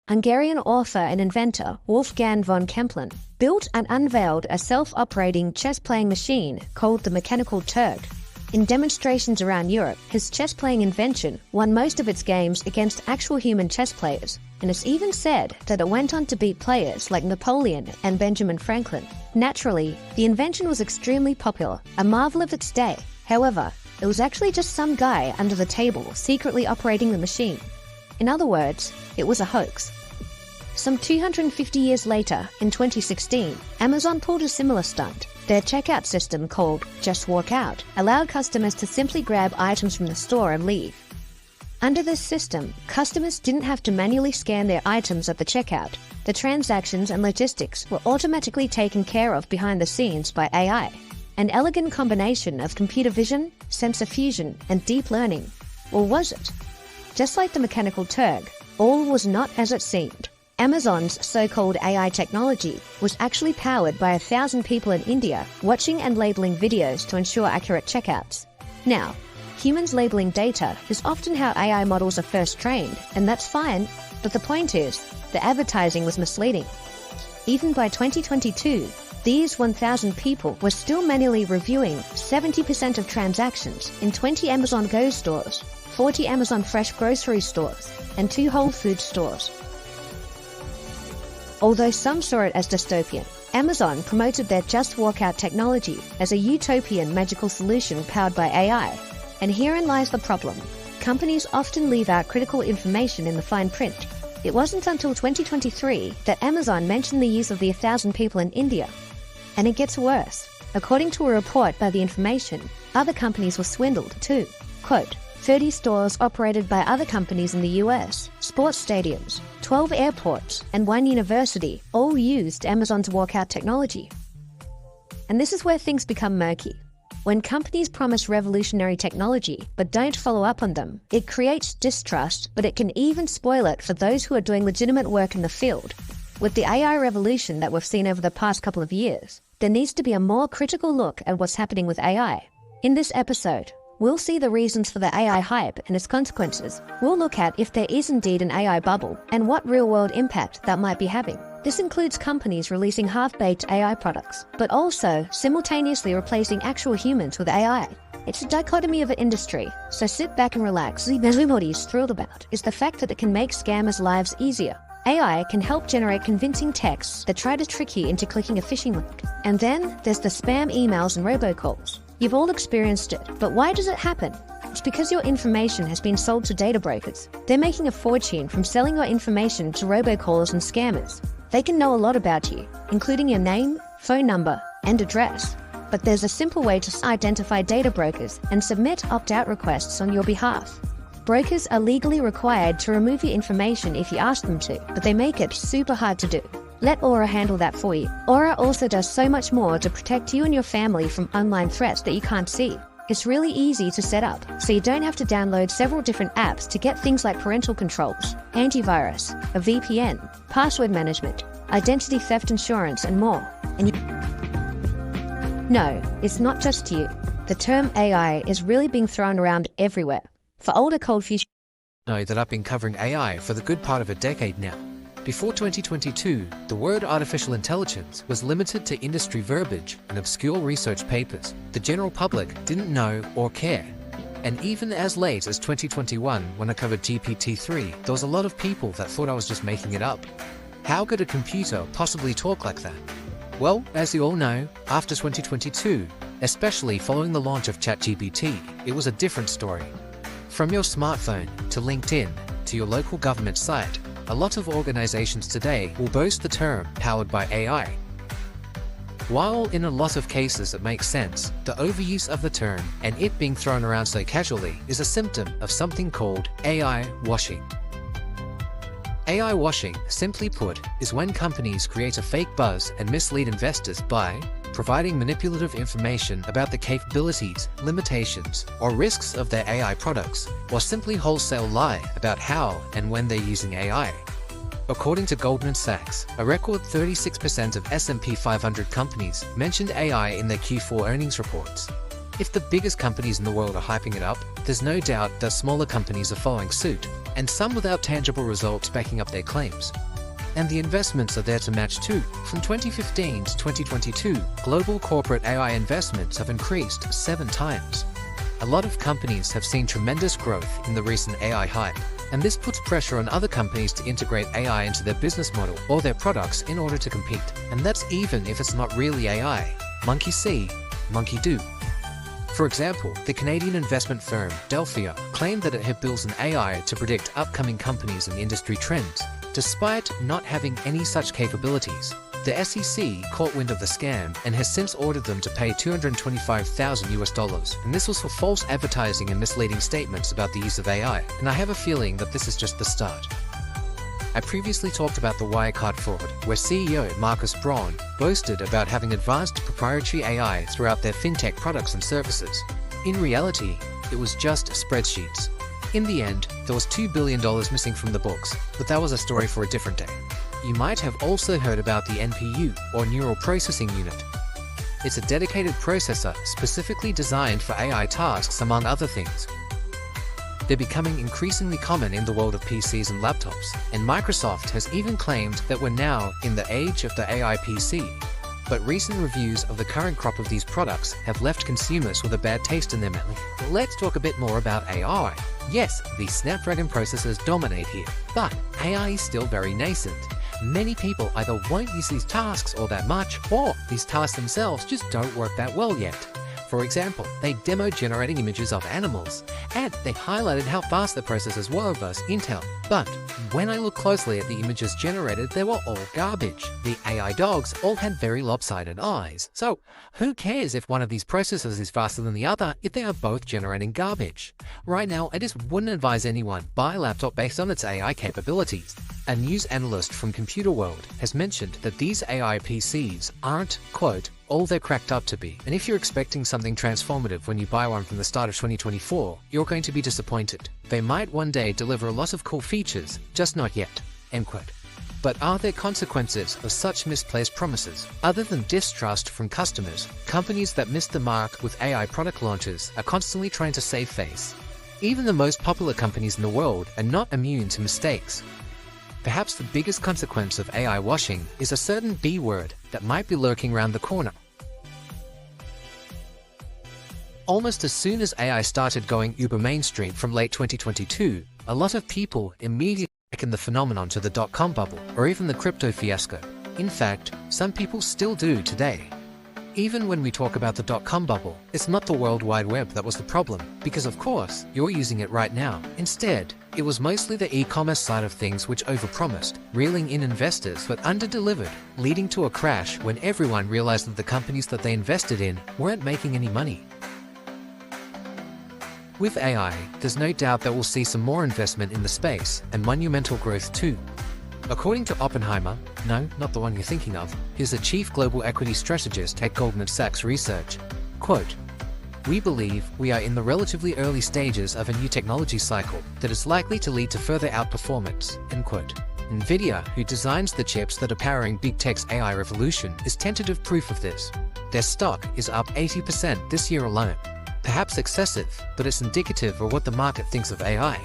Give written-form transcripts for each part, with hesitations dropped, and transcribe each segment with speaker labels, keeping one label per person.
Speaker 1: Hungarian author and inventor Wolfgang von Kempelen built and unveiled a self-operating chess-playing machine called the Mechanical Turk. In demonstrations around Europe, his chess-playing invention won most of its games against actual human chess players, and it's even said that it went on to beat players like Napoleon and Benjamin Franklin. Naturally, the invention was extremely popular, a marvel of its day. However, it was actually just some guy under the table secretly operating the machine. In other words, it was a hoax. Some 250 years later, in 2016, Amazon pulled a similar stunt. Their checkout system called Just Walk Out allowed customers to simply grab items from the store and leave. Under this system, customers didn't have to manually scan their items at the checkout. The transactions and logistics were automatically taken care of behind the scenes by AI. An elegant combination of computer vision, sensor fusion, and deep learning. Or was it? Just like the Mechanical Turk, all was not as it seemed. Amazon's so-called AI technology was actually powered by 1,000 people in India watching and labeling videos to ensure accurate checkouts. Now, humans labeling data is often how AI models are first trained, and that's fine, but the point is, the advertising was misleading. Even by 2022, these 1,000 people were still manually reviewing 70% of transactions in 20 Amazon Go stores, 40 Amazon Fresh grocery stores, and 2 Whole Foods stores. Although some saw it as dystopian, Amazon promoted their Just Walk Out technology as a utopian magical solution powered by AI. And herein lies the problem. Companies often leave out critical information in the fine print. It wasn't until 2023 that Amazon mentioned the use of the 1,000 people in India. And it gets worse. According to a report by The Information, other companies were swindled too. Quote, 30 stores operated by other companies in the US, sports stadiums, 12 airports, and 1 university all used Amazon's walkout technology. And this is where things become murky. When companies promise revolutionary technology but don't follow up on them, it creates distrust, but it can even spoil it for those who are doing legitimate work in the field. With the AI revolution that we've seen over the past couple of years, there needs to be a more critical look at what's happening with AI. In this episode, we'll see the reasons for the AI hype and its consequences. We'll look at if there is indeed an AI bubble and what real-world impact that might be having. This includes companies releasing half-baked AI products, but also simultaneously replacing actual humans with AI. It's a dichotomy of an industry, so sit back and relax. The everybody's thrilled about is the fact that it can make scammers' lives easier. AI can help generate convincing texts that try to trick you into clicking a phishing link. And then there's the spam emails and robocalls. You've all experienced it, but why does it happen? It's because your information has been sold to data brokers. They're making a fortune from selling your information to robocallers and scammers. They can know a lot about you, including your name, phone number, and address. But there's a simple way to identify data brokers and submit opt-out requests on your behalf. Brokers are legally required to remove your information if you ask them to, but they make it super hard to do. Let Aura handle that for you. Aura also does so much more to protect you and your family from online threats that you can't see. It's really easy to set up, so you don't have to download several different apps to get things like parental controls, antivirus, a VPN, password management, identity theft insurance, and more. No, it's not just you. The term AI is really being thrown around everywhere. For older cold fusion,
Speaker 2: know that I've been covering AI for the good part of a decade now. Before 2022, the word artificial intelligence was limited to industry verbiage and obscure research papers. The general public didn't know or care. And even as late as 2021, when I covered GPT-3, there was a lot of people that thought I was just making it up. How could a computer possibly talk like that? Well, as you all know, after 2022, especially following the launch of ChatGPT, it was a different story. From your smartphone to LinkedIn to your local government site, a lot of organizations today will boast the term powered by AI. While in a lot of cases it makes sense, the overuse of the term and it being thrown around so casually is a symptom of something called AI washing. AI washing, simply put, is when companies create a fake buzz and mislead investors by providing manipulative information about the capabilities, limitations, or risks of their AI products, or simply wholesale lie about how and when they're using AI. According to Goldman Sachs, a record 36% of S&P 500 companies mentioned AI in their Q4 earnings reports. If the biggest companies in the world are hyping it up, there's no doubt that smaller companies are following suit, and some without tangible results backing up their claims. And the investments are there to match too. From 2015 to 2022, global corporate AI investments have increased 7 times. A lot of companies have seen tremendous growth in the recent AI hype, and this puts pressure on other companies to integrate AI into their business model or their products in order to compete. And that's even if it's not really AI. Monkey see, monkey do. For example, the Canadian investment firm Delphia claimed that it had built an AI to predict upcoming companies and industry trends. Despite not having any such capabilities, the SEC caught wind of the scam and has since ordered them to pay $225,000, and this was for false advertising and misleading statements about the use of AI, and I have a feeling that this is just the start. I previously talked about the Wirecard fraud, where CEO Marcus Braun boasted about having advanced proprietary AI throughout their fintech products and services. In reality, it was just spreadsheets. In the end, there was $2 billion missing from the books, but that was a story for a different day. You might have also heard about the NPU, or Neural Processing Unit. It's a dedicated processor specifically designed for AI tasks, among other things. They're becoming increasingly common in the world of PCs and laptops, and Microsoft has even claimed that we're now in the age of the AI PC. But recent reviews of the current crop of these products have left consumers with a bad taste in their mouth. Let's talk a bit more about AI. Yes, the Snapdragon processors dominate here, but AI is still very nascent. Many people either won't use these tasks all that much, or these tasks themselves just don't work that well yet. For example, they demoed generating images of animals, and they highlighted how fast the processors were versus Intel. But when I looked closely at the images generated, they were all garbage. The AI dogs all had very lopsided eyes. So who cares if one of these processors is faster than the other if they are both generating garbage? Right now, I just wouldn't advise anyone buy a laptop based on its AI capabilities. A news analyst from Computer World has mentioned that these AI PCs aren't, quote, all they're cracked up to be, and if you're expecting something transformative when you buy one from the start of 2024, you're going to be disappointed. They might one day deliver a lot of cool features, just not yet, end quote. But are there consequences of such misplaced promises? Other than distrust from customers, companies that miss the mark with AI product launches are constantly trying to save face. Even the most popular companies in the world are not immune to mistakes. Perhaps the biggest consequence of AI washing is a certain B word that might be lurking around the corner. Almost as soon as AI started going uber mainstream from late 2022, a lot of people immediately likened the phenomenon to the dot-com bubble or even the crypto fiasco. In fact, some people still do today. Even when we talk about the dot-com bubble, it's not the World Wide Web that was the problem, because of course, you're using it right now. Instead, it was mostly the e-commerce side of things which overpromised, reeling in investors but underdelivered, leading to a crash when everyone realized that the companies that they invested in weren't making any money. With AI, there's no doubt that we'll see some more investment in the space and monumental growth too. According to Oppenheimer, no, not the one you're thinking of, he's a chief global equity strategist at Goldman Sachs Research. Quote, "We believe we are in the relatively early stages of a new technology cycle that is likely to lead to further outperformance," end quote. NVIDIA, who designs the chips that are powering big tech's AI revolution, is tentative proof of this. Their stock is up 80% this year alone. Perhaps excessive, but it's indicative of what the market thinks of AI.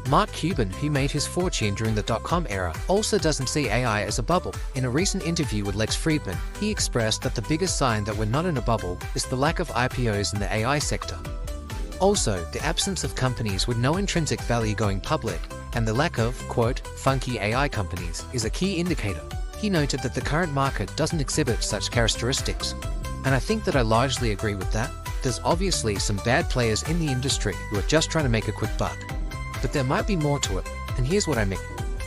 Speaker 2: Mark Cuban, who made his fortune during the dot-com era, also doesn't see AI as a bubble. In a recent interview with Lex Fridman, he expressed that the biggest sign that we're not in a bubble is the lack of IPOs in the AI sector. Also, the absence of companies with no intrinsic value going public and the lack of, quote, funky AI companies is a key indicator. He noted that the current market doesn't exhibit such characteristics. And I think that I largely agree with that. There's obviously some bad players in the industry who are just trying to make a quick buck. But there might be more to it, and here's what I mean.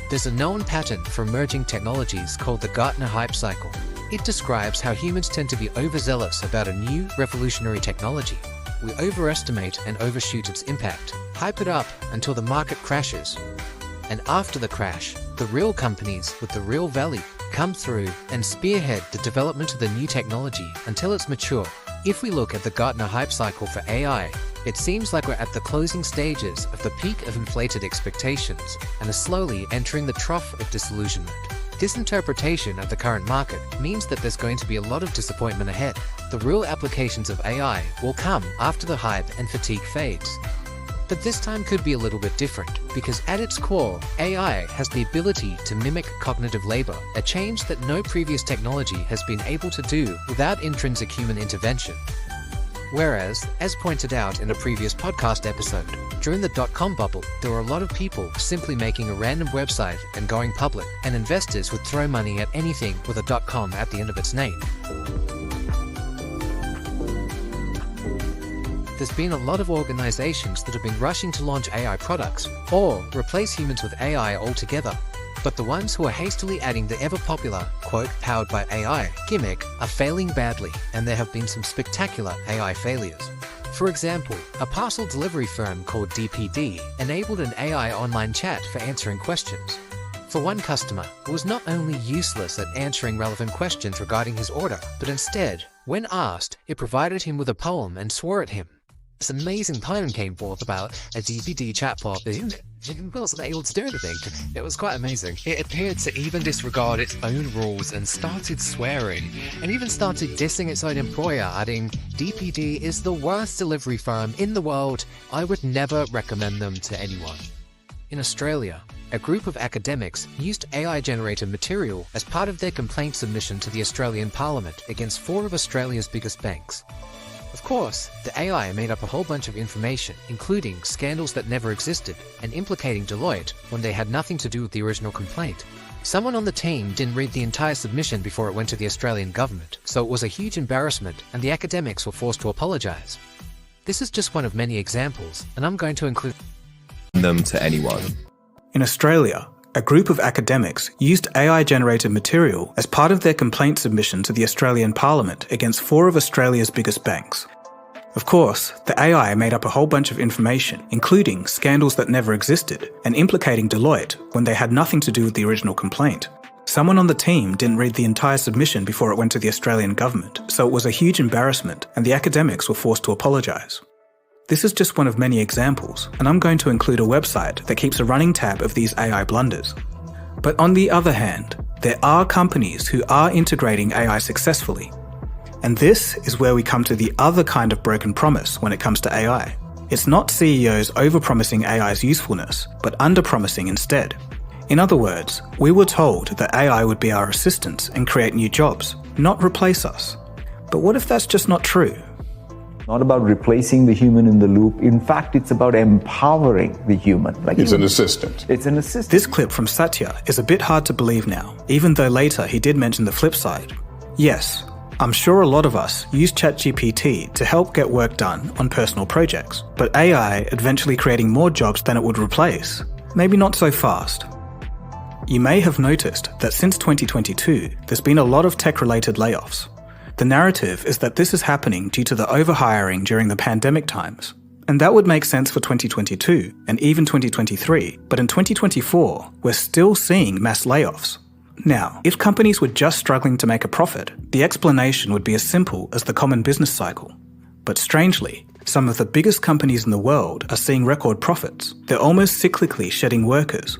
Speaker 2: There's a known pattern for emerging technologies called the Gartner hype cycle. It describes how humans tend to be overzealous about a new, revolutionary technology. We overestimate and overshoot its impact, hype it up until the market crashes. And after the crash, the real companies with the real value come through and spearhead the development of the new technology until it's mature. If we look at the Gartner hype cycle for AI, it seems like we're at the closing stages of the peak of inflated expectations and are slowly entering the trough of disillusionment. This interpretation of the current market means that there's going to be a lot of disappointment ahead. The real applications of AI will come after the hype and fatigue fades. But this time could be a little bit different, because at its core, AI has the ability to mimic cognitive labor, a change that no previous technology has been able to do without intrinsic human intervention. Whereas, as pointed out in a previous podcast episode, during the dot-com bubble, there were a lot of people simply making a random website and going public, and investors would throw money at anything with a .com at the end of its name. There's been a lot of organizations that have been rushing to launch AI products, or replace humans with AI altogether. But the ones who are hastily adding the ever-popular, quote, powered by AI gimmick are failing badly, and there have been some spectacular AI failures. For example, a parcel delivery firm called DPD enabled an AI online chat for answering questions. For one customer, it was not only useless at answering relevant questions regarding his order, but instead, when asked, it provided him with a poem and swore at him. This amazing poem came forth about a DPD chatbot that wasn't able to do anything. It was quite amazing. It appeared to even disregard its own rules and started swearing, and even started dissing its own employer, adding, "DPD is the worst delivery firm in the world. I would never recommend them to anyone." In Australia, a group of academics used AI-generated material as part of their complaint submission to the Australian Parliament against 4 of Australia's biggest banks. Of course, the AI made up a whole bunch of information, including scandals that never existed, and implicating Deloitte when they had nothing to do with the original complaint. Someone on the team didn't read the entire submission before it went to the Australian government, so it was a huge embarrassment, and the academics were forced to apologise. This is just one of many examples, and I'm going to include
Speaker 3: them to anyone.
Speaker 4: In Australia, a group of academics used AI-generated material as part of their complaint submission to the Australian Parliament against 4 of Australia's biggest banks. Of course, the AI made up a whole bunch of information, including scandals that never existed, and implicating Deloitte when they had nothing to do with the original complaint. Someone on the team didn't read the entire submission before it went to the Australian government, so it was a huge embarrassment, and the academics were forced to apologise. This is just one of many examples, and I'm going to include a website that keeps a running tab of these AI blunders. But on the other hand, there are companies who are integrating AI successfully. And this is where we come to the other kind of broken promise when it comes to AI. It's not CEOs overpromising AI's usefulness, but underpromising instead. In other words, we were told that AI would be our assistants and create new jobs, not replace us. But what if that's just not true?
Speaker 5: Not about replacing the human in the loop. In fact, it's about empowering the human.
Speaker 6: It's an assistant.
Speaker 5: It's an assistant.
Speaker 4: This clip from Satya is a bit hard to believe now, even though later he did mention the flip side. Yes, I'm sure a lot of us use ChatGPT to help get work done on personal projects, but AI eventually creating more jobs than it would replace. Maybe not so fast. You may have noticed that since 2022, there's been a lot of tech-related layoffs. The narrative is that this is happening due to the overhiring during the pandemic times. And that would make sense for 2022 and even 2023, but in 2024, we're still seeing mass layoffs. Now, if companies were just struggling to make a profit, the explanation would be as simple as the common business cycle. But strangely, some of the biggest companies in the world are seeing record profits. They're almost cyclically shedding workers.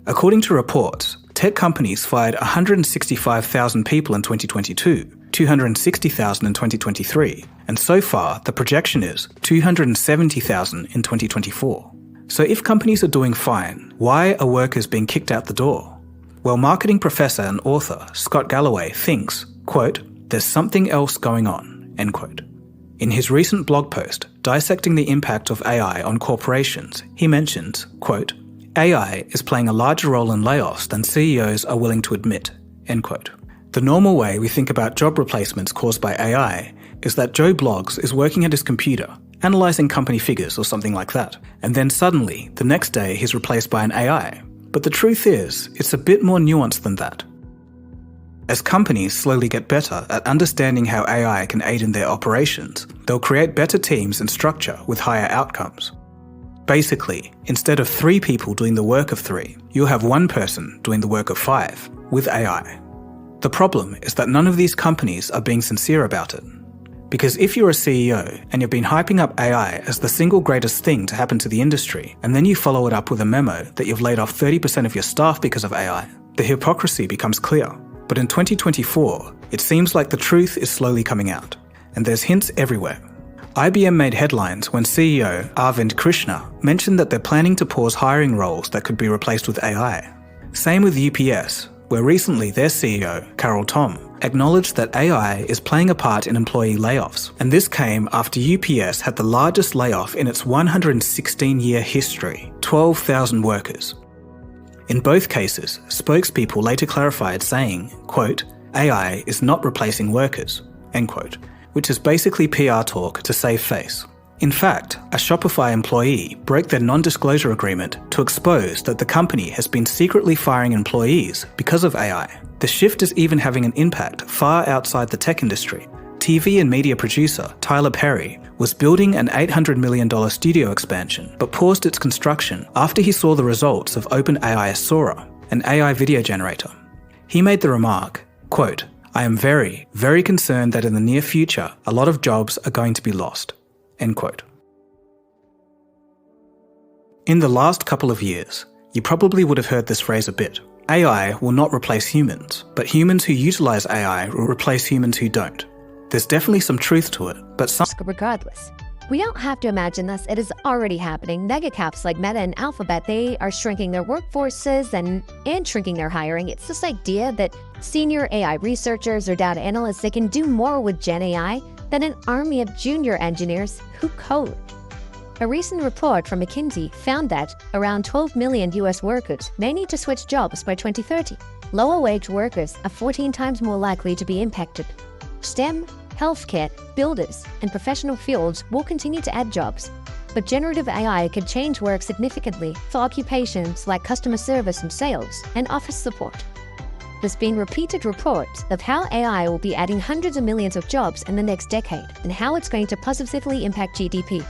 Speaker 4: According to reports, tech companies fired 165,000 people in 2022, 260,000 in 2023, and so far the projection is 270,000 in 2024. So if companies are doing fine, why are workers being kicked out the door? Well, marketing professor and author Scott Galloway thinks, quote, "There's something else going on," end quote. In his recent blog post, dissecting the impact of AI on corporations, he mentions, quote, "AI is playing a larger role in layoffs than CEOs are willing to admit," end quote. The normal way we think about job replacements caused by AI is that Joe Bloggs is working at his computer, analysing company figures or something like that, and then suddenly, the next day he's replaced by an AI. But the truth is, it's a bit more nuanced than that. As companies slowly get better at understanding how AI can aid in their operations, they'll create better teams and structure with higher outcomes. Basically, instead of 3 people doing the work of 3, you'll have 1 person doing the work of 5, with AI. The problem is that none of these companies are being sincere about it. Because if you're a CEO and you've been hyping up AI as the single greatest thing to happen to the industry, and then you follow it up with a memo that you've laid off 30% of your staff because of AI, The hypocrisy becomes clear. But in 2024, it seems like the truth is slowly coming out, and there's hints everywhere. IBM made headlines when CEO Arvind Krishna mentioned that they're planning to pause hiring roles that could be replaced with AI. Same with UPS, where recently their CEO, Carol Tom, acknowledged that AI is playing a part in employee layoffs, and this came after UPS had the largest layoff in its 116-year history, 12,000 workers. In both cases, spokespeople later clarified saying, quote, AI is not replacing workers, end quote, which is basically PR talk to save face. In fact, a Shopify employee broke their non-disclosure agreement to expose that the company has been secretly firing employees because of AI. The shift is even having an impact far outside the tech industry. TV and media producer Tyler Perry was building an $800 million studio expansion, but paused its construction after he saw the results of OpenAI's Sora, an AI video generator. He made the remark, quote, I am very, very concerned that in the near future, a lot of jobs are going to be lost, end quote. In the last couple of years, you probably would have heard this phrase a bit. AI will not replace humans, but humans who utilize AI will replace humans who don't. There's definitely some truth to it, but
Speaker 1: regardless. We don't have to imagine this, it is already happening. Megacaps like Meta and Alphabet, they are shrinking their workforces and shrinking their hiring. It's this idea that senior AI researchers or data analysts, they can do more with Gen AI than an army of junior engineers who code. A recent report from McKinsey found that around 12 million US workers may need to switch jobs by 2030. Lower-wage workers are 14 times more likely to be impacted. STEM, healthcare, builders, and professional fields will continue to add jobs, but generative AI could change work significantly for occupations like customer service and sales and office support. There's been repeated reports of how AI will be adding hundreds of millions of jobs in the next decade and how it's going to positively impact GDP.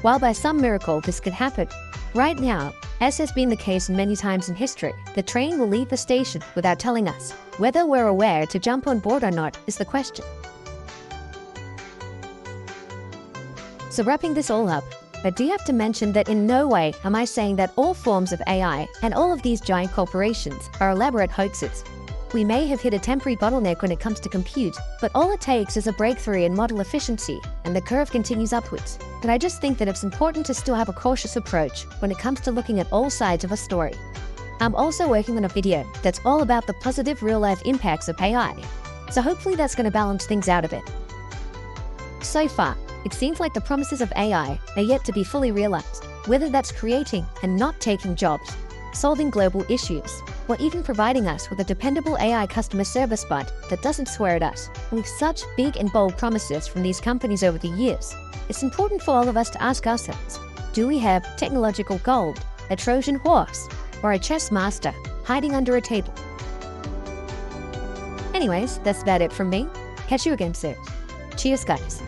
Speaker 1: While by some miracle this could happen, right now, as has been the case many times in history, the train will leave the station without telling us. Whether we're aware to jump on board or not is the question. So wrapping this all up, I do have to mention that in no way am I saying that all forms of AI and all of these giant corporations are elaborate hoaxes. We may have hit a temporary bottleneck when it comes to compute, but all it takes is a breakthrough in model efficiency, and the curve continues upwards. But I just think that it's important to still have a cautious approach when it comes to looking at all sides of a story. I'm also working on a video that's all about the positive real-life impacts of AI, so hopefully that's going to balance things out a bit. So far, it seems like the promises of AI are yet to be fully realized, whether that's creating and not taking jobs, solving global issues, or even providing us with a dependable AI customer service bot that doesn't swear at us. With such big and bold promises from these companies over the years, it's important for all of us to ask ourselves, do we have technological gold, a Trojan horse, or a chess master hiding under a table? Anyways, that's about it from me. Catch you again soon. Cheers, guys.